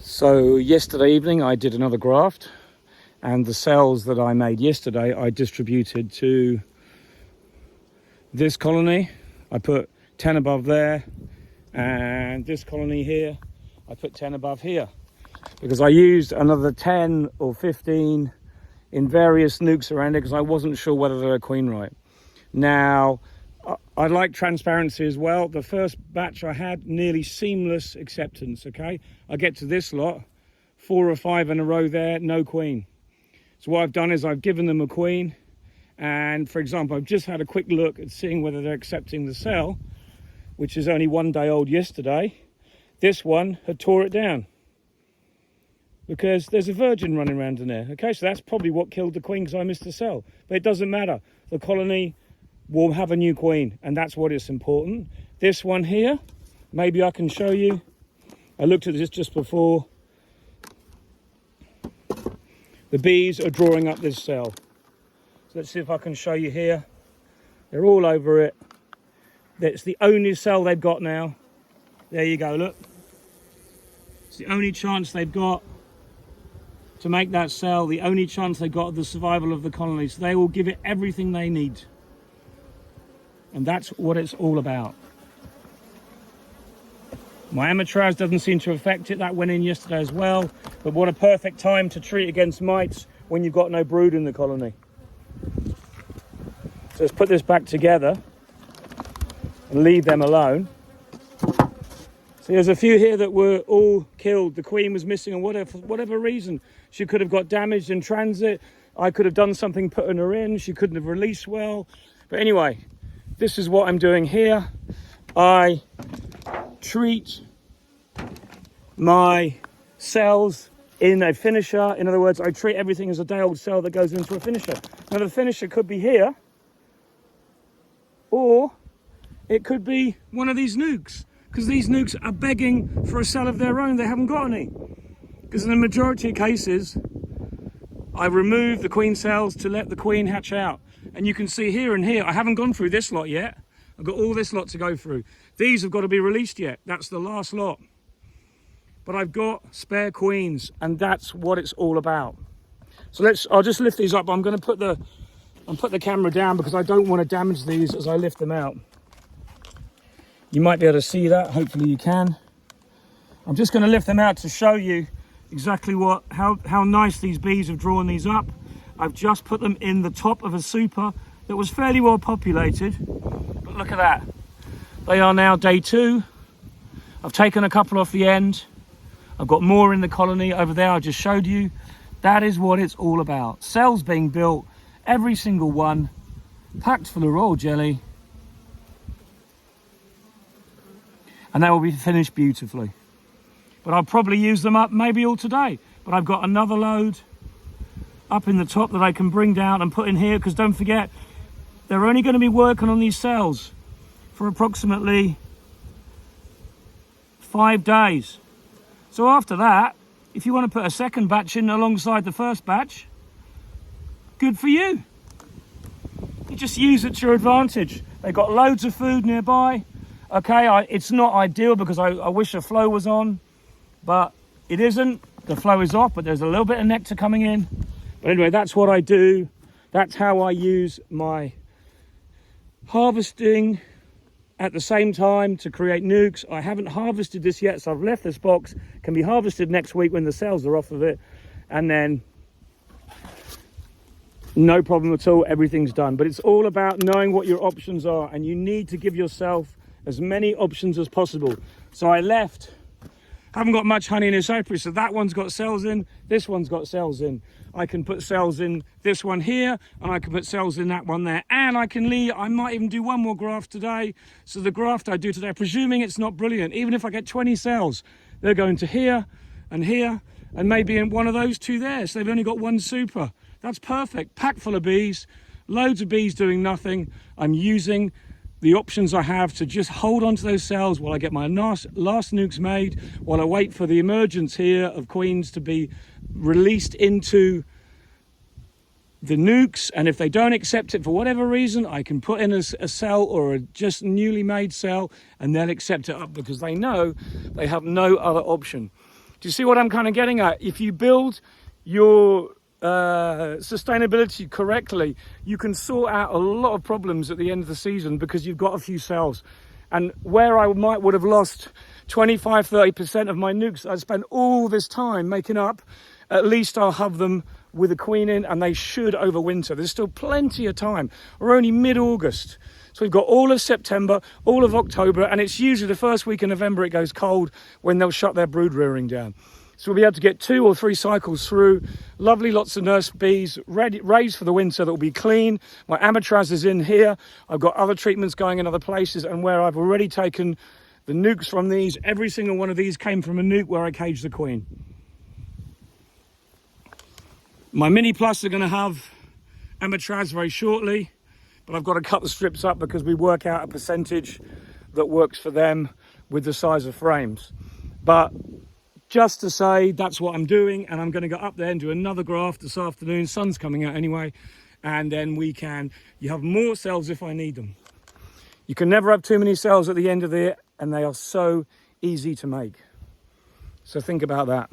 So yesterday evening I did another graft, and the cells that I made yesterday I distributed to this colony. I put 10 above there, and this colony here I put 10 above here, because I used another 10 or 15 in various nukes around it because I wasn't sure whether they were queen right. Now I like transparency as well. The first batch I had nearly seamless acceptance. Okay, I get to this lot, 4 or 5 in a row there, no queen. So what I've done is I've given them a queen, and for example I've just had a quick look at seeing whether they're accepting the cell, which is only 1 day old yesterday. This one had tore it down because there's a virgin running around in there. Okay, so that's probably what killed the queen, because I missed the cell. But it doesn't matter, the colony will have a new queen, and that's what is important. This one here, maybe I can show you. I looked at this just before. The bees are drawing up this cell. So let's see if I can show you here. They're all over it. That's the only cell they've got now. There you go, look. It's the only chance they've got to make that cell, the only chance they've got of the survival of the colony. So they will give it everything they need. And that's what it's all about. My amatraz doesn't seem to affect it. That went in yesterday as well. But what a perfect time to treat against mites when you've got no brood in the colony. So let's put this back together and leave them alone. So there's a few here that were all killed. The queen was missing, and whatever reason. She could have got damaged in transit. I could have done something putting her in. She couldn't have released well. But anyway, this is what I'm doing here. I treat my cells in a finisher. In other words, I treat everything as a day-old cell that goes into a finisher. Now the finisher could be here, or it could be one of these nukes, because these nukes are begging for a cell of their own. They haven't got any. Because in the majority of cases, I remove the queen cells to let the queen hatch out. And you can see here and here, I haven't gone through this lot yet. I've got all this lot to go through. These have got to be released yet. That's the last lot. But I've got spare queens, and that's what it's all about. So I'll just lift these up. I'm going to put the camera down because I don't want to damage these as I lift them out. You might be able to see that. Hopefully you can. I'm just going to lift them out to show you exactly how nice these bees have drawn these up. I've just put them in the top of a super that was fairly well populated. But look at that. They are now day 2. I've taken a couple off the end. I've got more in the colony over there I just showed you. That is what it's all about. Cells being built, every single one, packed full of royal jelly. And they will be finished beautifully. But I'll probably use them up maybe all today. But I've got another load up in the top that I can bring down and put in here, because don't forget, they're only going to be working on these cells for approximately 5 days. So after that, if you want to put a second batch in alongside the first batch, good for you. You just use it to your advantage. They've got loads of food nearby. Okay, it's not ideal because I wish the flow was on, but it isn't. The flow is off, but there's a little bit of nectar coming in. But anyway, that's what I do. That's how I use my harvesting at the same time to create nukes. I haven't harvested this yet, so I've left this box. Can be harvested next week when the cells are off of it. And then no problem at all, everything's done. But it's all about knowing what your options are, and you need to give yourself as many options as possible. So I haven't got much honey in this apiary, so that one's got cells in, this one's got cells in. I can put cells in this one here, and I can put cells in that one there, and I might even do one more graft today. So the graft I do today, presuming it's not brilliant, even if I get 20 cells, they're going to here, and maybe in one of those 2 there, so they've only got 1 super. That's perfect, packed full of bees, loads of bees doing nothing. I'm using the options I have to just hold on to those cells while I get my last nukes made, while I wait for the emergence here of queens to be released into the nukes. And if they don't accept it for whatever reason, I can put in a cell or a just newly made cell, and they'll accept it up because they know they have no other option. Do you see what I'm kind of getting at? If you build your sustainability correctly, you can sort out a lot of problems at the end of the season because you've got a few cells. And where I would have lost 25-30% of my nukes I spent all this time making up, at least I'll have them with a queen in, and they should overwinter. There's still plenty of time. We're only mid-August. So we've got all of September, all of October, and it's usually the first week in November it goes cold when they'll shut their brood rearing down. So we'll be able to get 2 or 3 cycles through. Lovely, lots of nurse bees raised for the winter that will be clean. My amatraz is in here. I've got other treatments going in other places, and where I've already taken the nukes from these, every single one of these came from a nuke where I caged the queen. My mini plus are going to have amatraz very shortly, but I've got to cut the strips up because we work out a percentage that works for them with the size of frames. But just to say, that's what I'm doing, and I'm going to go up there and do another graft this afternoon. Sun's coming out anyway, and then you have more cells if I need them. You can never have too many cells at the end of the year, and they are so easy to make. So think about that.